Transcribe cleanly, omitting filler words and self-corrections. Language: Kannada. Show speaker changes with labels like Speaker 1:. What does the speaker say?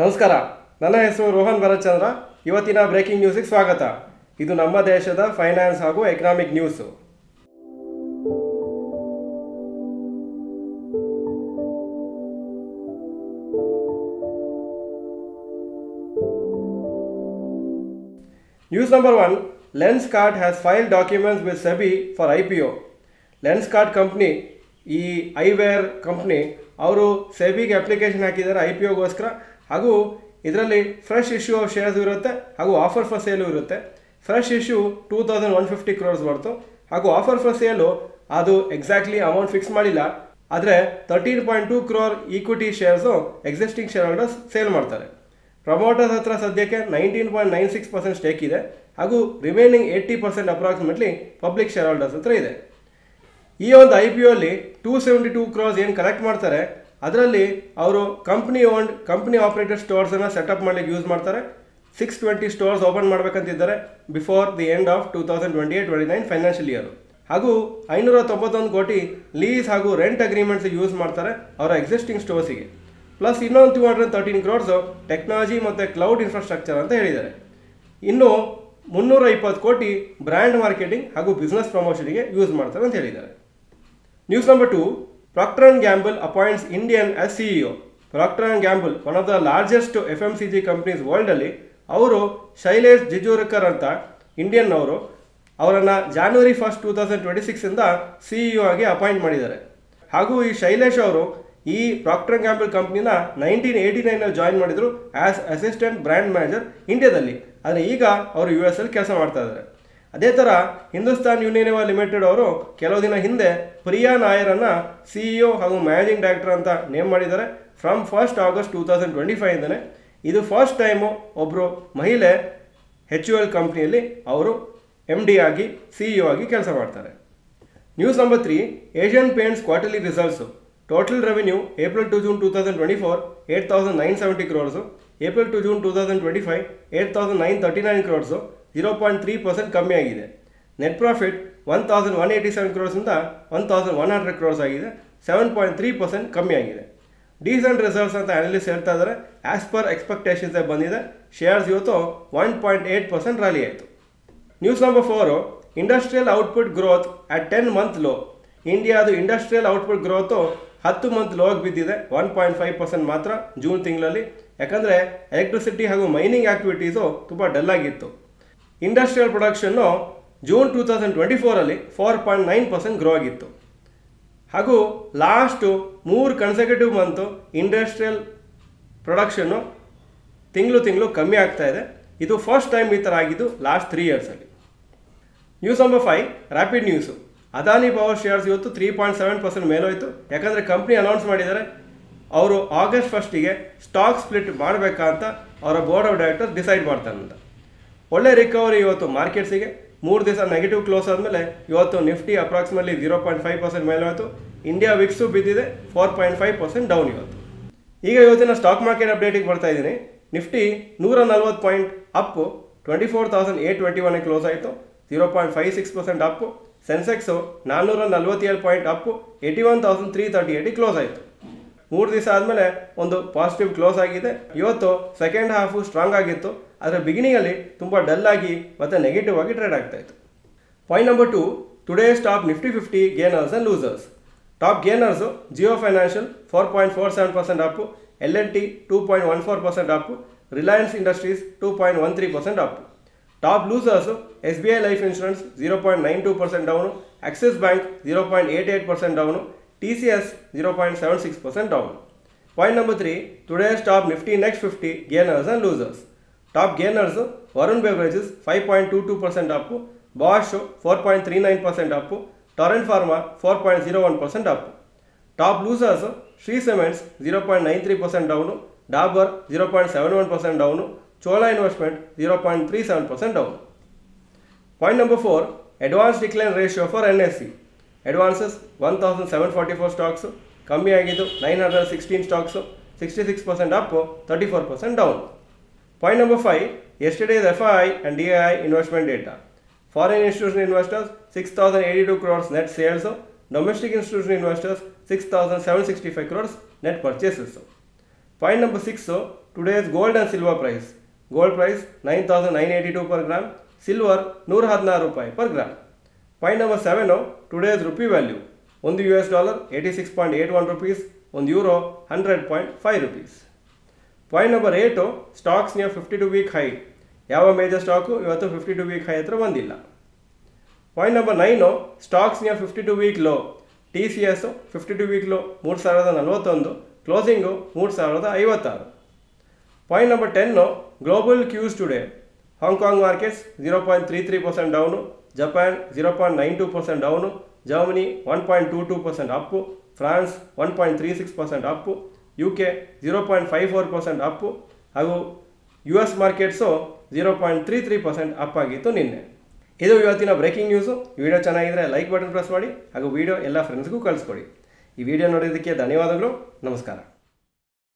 Speaker 1: ನಮಸ್ಕಾರ, ನನ್ನ ಹೆಸರು ರೋಹನ್ ಭರತ್ಚಂದ್ರ. ಇವತ್ತಿನ ಬ್ರೇಕಿಂಗ್ ನ್ಯೂಸಿಗೆ ಸ್ವಾಗತ. ಇದು ನಮ್ಮ ದೇಶದ ಫೈನಾನ್ಸ್ ಹಾಗೂ economic news. News number 1. Lenskart has filed documents with SEBI for IPO. Lenskart company, ಈ ಐವೇರ್ ಕಂಪ್ನಿ, ಅವರು ಸೆಬಿಗೆ ಅಪ್ಲಿಕೇಶನ್ ಹಾಕಿದ್ದಾರೆ IPOಗೋಸ್ಕರ. ಹಾಗೂ ಇದರಲ್ಲಿ ಫ್ರೆಶ್ ಇಶ್ಯೂ ಆಫ್ ಶೇರ್ಸ್ ಇರುತ್ತೆ ಹಾಗೂ ಆಫರ್ ಫಾರ್ ಸೇಲು ಇರುತ್ತೆ. ಫ್ರೆಶ್ ಇಶ್ಯೂ 2150 crores ಬರ್ತು ಹಾಗೂ ಆಫರ್ ಫಾರ್ ಸೇಲು ಅದು ಎಕ್ಸಾಕ್ಟ್ಲಿ ಅಮೌಂಟ್ ಫಿಕ್ಸ್ ಮಾಡಿಲ್ಲ. ಆದರೆ 13.2 crore equity shares existing share holders sale ಮಾಡ್ತಾರೆ. ಪ್ರಮೋಟರ್ಸ್ ಹತ್ರ ಸದ್ಯಕ್ಕೆ 19.96% ಸ್ಟೇಕ್ ಇದೆ ಹಾಗೂ remaining 80% approximately public share holders ಹತ್ರ ಇದೆ. ಈ ಒಂದು IPO ಅಲ್ಲಿ 272 crores ಏನು ಕಲೆಕ್ಟ್ ಮಾಡ್ತಾರೆ, ಅದರಲ್ಲಿ ಅವರು ಕಂಪ್ನಿ ಆಪರೇಟೆಡ್ ಸ್ಟೋರ್ಸನ್ನು ಸೆಟಪ್ ಮಾಡಲಿಕ್ಕೆ ಯೂಸ್ ಮಾಡ್ತಾರೆ. 620 ಸ್ಟೋರ್ಸ್ ಓಪನ್ ಮಾಡಬೇಕಂತಿದ್ದಾರೆ before the end of 2028-29 financial year. ಹಾಗೂ 591 ಕೋಟಿ ಲೀಸ್ ಹಾಗೂ ರೆಂಟ್ ಅಗ್ರಿಮೆಂಟ್ಸ್ ಯೂಸ್ ಮಾಡ್ತಾರೆ ಅವರ ಎಕ್ಸಿಸ್ಟಿಂಗ್ ಸ್ಟೋರ್ಸಿಗೆ. ಪ್ಲಸ್ ಇನ್ನೊಂದು 213 crores ಟೆಕ್ನಾಲಜಿ ಮತ್ತು ಕ್ಲೌಡ್ ಇನ್ಫ್ರಾಸ್ಟ್ರಕ್ಚರ್ ಅಂತ ಹೇಳಿದ್ದಾರೆ. ಇನ್ನು 320 ಕೋಟಿ ಬ್ರ್ಯಾಂಡ್ ಮಾರ್ಕೆಟಿಂಗ್ ಹಾಗೂ ಬಿಸ್ನೆಸ್ ಪ್ರಮೋಷನ್ಗೆ ಯೂಸ್ ಮಾಡ್ತಾರೆ ಅಂತ ಹೇಳಿದ್ದಾರೆ. News number 2. Procter & Gamble appoints Indian as CEO. Procter & Gamble, one of the largest FMCG companies ವರ್ಲ್ಡಲ್ಲಿ, ಅವರು ಶೈಲೇಶ್ ಜಿಜೂರ್ಕರ್ ಅಂತ ಇಂಡಿಯನ್ ಅವರನ್ನು January 1, 2026 CEO ಆಗಿ ಅಪಾಯಿಂಟ್ ಮಾಡಿದ್ದಾರೆ. ಹಾಗೂ ಈ ಶೈಲೇಶ್ ಅವರು ಈ Procter & Gamble ಕಂಪ್ನಿನ 1989 ಜಾಯಿನ್ ಮಾಡಿದರು ಆ್ಯಸ್ ಅಸಿಸ್ಟೆಂಟ್ ಬ್ರ್ಯಾಂಡ್ ಮ್ಯಾನೇಜರ್ ಇಂಡಿಯಾದಲ್ಲಿ. ಆದರೆ ಈಗ ಅವರು US ಅಲ್ಲಿ ಕೆಲಸ ಮಾಡ್ತಾ ಇದ್ದಾರೆ. ಅದೇ ಥರ ಹಿಂದೂಸ್ತಾನ್ ಯೂನಿಲಿವರ್ ಲಿಮಿಟೆಡ್ ಅವರು ಕೆಲವು ದಿನ ಹಿಂದೆ ಪ್ರಿಯಾ ನಾಯರನ್ನು CEO ಹಾಗೂ ಮ್ಯಾನೇಜಿಂಗ್ ಡೈರೆಕ್ಟರ್ ಅಂತ ನೇಮ್ ಮಾಡಿದ್ದಾರೆ ಫ್ರಮ್ 1 August 2025. ಇದು ಫಸ್ಟ್ ಟೈಮು ಒಬ್ಬರು ಮಹಿಳೆ HUL ಕಂಪ್ನಿಯಲ್ಲಿ ಅವರು MD ಆಗಿ CEO ಆಗಿ ಕೆಲಸ ಮಾಡ್ತಾರೆ. News number 3. Asian paints quarterly results. Total revenue April to June 2024 8,970 crores, April to June 2025 8,939 crores, 0.3% ಕಮ್ಮಿ ಆಗಿದೆ. ನೆಟ್ ಪ್ರಾಫಿಟ್ 1,187 crores 1,100 crores ಆಗಿದೆ, 7.3% ಕಮ್ಮಿ ಆಗಿದೆ. ಡೀಸೆಂಟ್ ರಿಸಲ್ಟ್ಸ್ ಅಂತ ಅನಲಿಸ್ಟ್ ಹೇಳ್ತಾ ಇದ್ದಾರೆ. ಆ್ಯಸ್ ಪರ್ ಎಕ್ಸ್ಪೆಕ್ಟೇಷನ್ಸ್ ಬಂದಿದೆ. ಶೇರ್ಸ್ ಇವತ್ತು 1.8% ರ್ಯಾಲಿ ಆಯಿತು. News number 4. Industrial output growth at 10 month low. ಇಂಡಿಯಾದು ಇಂಡಸ್ಟ್ರಿಯಲ್ ಔಟ್ಪುಟ್ ಗ್ರೋತು 10 month ಲೋಗೆ ಬಿದ್ದಿದೆ, 1.5% ಮಾತ್ರ ಜೂನ್ ತಿಂಗಳಲ್ಲಿ. ಯಾಕಂದರೆ ಎಲೆಕ್ಟ್ರಿಸಿಟಿ ಹಾಗೂ ಮೈನಿಂಗ್ ಆ್ಯಕ್ಟಿವಿಟೀಸು ತುಂಬ ಡಲ್ ಆಗಿತ್ತು. ಇಂಡಸ್ಟ್ರಿಯಲ್ ಪ್ರೊಡಕ್ಷನ್ನು ಜೂನ್ 2024 4.9% ಗ್ರೋ ಆಗಿತ್ತು. ಹಾಗೂ ಲಾಸ್ಟು 3 ಕನ್ಸೆಕ್ಯೂಟಿವ್ ಮಂತು ಇಂಡಸ್ಟ್ರಿಯಲ್ ಪ್ರೊಡಕ್ಷನ್ನು ತಿಂಗಳು ಕಮ್ಮಿ ಆಗ್ತಾ ಇದೆ. ಇದು ಫಸ್ಟ್ ಟೈಮ್ ಈ ಥರ ಆಗಿದ್ದು ಲಾಸ್ಟ್ 3 yearsಲ್ಲಿ. News number 5. Rapid news. Adani power shares ಇವತ್ತು 3.7% ಮೇಲೋಯ್ತು. ಯಾಕಂದರೆ ಕಂಪ್ನಿ ಅನೌನ್ಸ್ ಮಾಡಿದ್ದಾರೆ ಅವರು August 1 ಸ್ಟಾಕ್ ಸ್ಪ್ಲಿಟ್ ಮಾಡಬೇಕಾ ಅಂತ ಅವರ ಬೋರ್ಡ್ ಆಫ್ ಡೈರೆಕ್ಟರ್ಸ್ ಡಿಸೈಡ್ ಮಾಡ್ತಾರಂತ. ಒಳ್ಳೆ ರಿಕವರಿ ಇವತ್ತು ಮಾರ್ಕೆಟ್ಸಿಗೆ. 3 ದಿವಸ ನೆಗೆಟಿವ್ ಕ್ಲೋಸ್ ಆದಮೇಲೆ ಇವತ್ತು ನಿಫ್ಟಿ ಅಪ್ರಾಕ್ಸಿಮೇಟ್ಲಿ 0.5% ಮೇಲೋಯ್ತು. ಇಂಡಿಯಾ ವಿಕ್ಸು ಬಿದ್ದಿದೆ 4.5% ಡೌನ್ ಇವತ್ತು. ಈಗ ಇವತ್ತಿನ ಸ್ಟಾಕ್ ಮಾರ್ಕೆಟ್ ಅಪ್ಡೇಟಿಗೆ ಬರ್ತಾ ಇದ್ದೀನಿ. ನಿಫ್ಟಿ 140 ಪಾಯಿಂಟ್ ಅಪ್ಪು 24,821 ಕ್ಲೋಸ್ ಆಯಿತು, 0.56% ಅಪ್ಪು. ಸೆನ್ಸೆಕ್ಸು 447 ಪಾಯಿಂಟ್ ಅಪ್ಪು 81,338 ಕ್ಲೋಸ್ ಆಯಿತು. 3 ದಿವಸ ಆದಮೇಲೆ ಒಂದು ಪಾಸಿಟಿವ್ ಕ್ಲೋಸ್ ಆಗಿದೆ. ಇವತ್ತು ಸೆಕೆಂಡ್ ಹಾಫು ಸ್ಟ್ರಾಂಗ್ ಆಗಿತ್ತು, ಆದರೆ ಬಿಗಿನಿಂಗಲ್ಲಿ ತುಂಬ ಡಲ್ ಆಗಿ ಮತ್ತು ನೆಗೆಟಿವ್ ಆಗಿ ಟ್ರೇಡ್ ಆಗ್ತಾಯಿತ್ತು. Point number 2. Today's top Nifty 50 gainers and losers. Top gainers Jio financial 4.47% Appu, L&T 2.14% Appu, Reliance industries 2.13% Appu. Top losers SBI life insurance 0.92% down, Axis bank 0.88% down, TCS 0.76% down. Point number 3. Today's top Nifty next 50 gainers and losers. Top gainers Varun beverages 5.22% Appu, Bosch 4.39% Appu, Torrent pharma 4.01% Appu. Top losers Shri cements 0.93% down, Dabur 0.71% down, Chola investment 0.37% down. Point number 4. Advance decline ratio for NSE. Advances 1,744 stocks, ಕಮ್ಮಿ ಆಗಿದ್ದು 916 stocks, 66% up, 34% down. Point number 5. Yesterday's FII and DII investment data. Foreign institution investors 6,082 crores net sales, domestic institution investors 6,765 crores net purchases. Point number 6, today's gold and silver price. Gold price 9,982 per gram, silver 116 ರೂಪಾಯಿ per gram. Point number 7, today's rupee value. ಒಂದು US dollar 86.81 rupees, ಒಂದು euro 100.5 rupees. Point number 8, stocks near 52 week high. ಯಾವ ಮೇಜರ್ ಸ್ಟಾಕು ಇವತ್ತು 52 week high ಹತ್ರ ಬಂದಿಲ್ಲ. Point number 9, stocks near 52 week low. TCS 52 week low 3041, closing 3056. Point number 10, global Qs today. Hong Kong markets 0.33% down, Japan 0.92% down, Germany 1.22% Appu, France 1.36% Appu, UK 0.54% Appu ಹಾಗೂ US ಮಾರ್ಕೆಟ್ಸು 0.33% ಅಪ್ ಆಗಿತ್ತು ನಿನ್ನೆ. ಇದು ಇವತ್ತಿನ ಬ್ರೇಕಿಂಗ್ ನ್ಯೂಸು. ವಿಡಿಯೋ ಚೆನ್ನಾಗಿದ್ದರೆ ಲೈಕ್ ಬಟನ್ ಪ್ರೆಸ್ ಮಾಡಿ ಹಾಗೂ ವಿಡಿಯೋ ಎಲ್ಲ ಫ್ರೆಂಡ್ಸ್ಗೂ ಕಳಿಸ್ಕೊಡಿ. ಈ ವಿಡಿಯೋ ನೋಡೋದಕ್ಕೆ ಧನ್ಯವಾದಗಳು. ನಮಸ್ಕಾರ.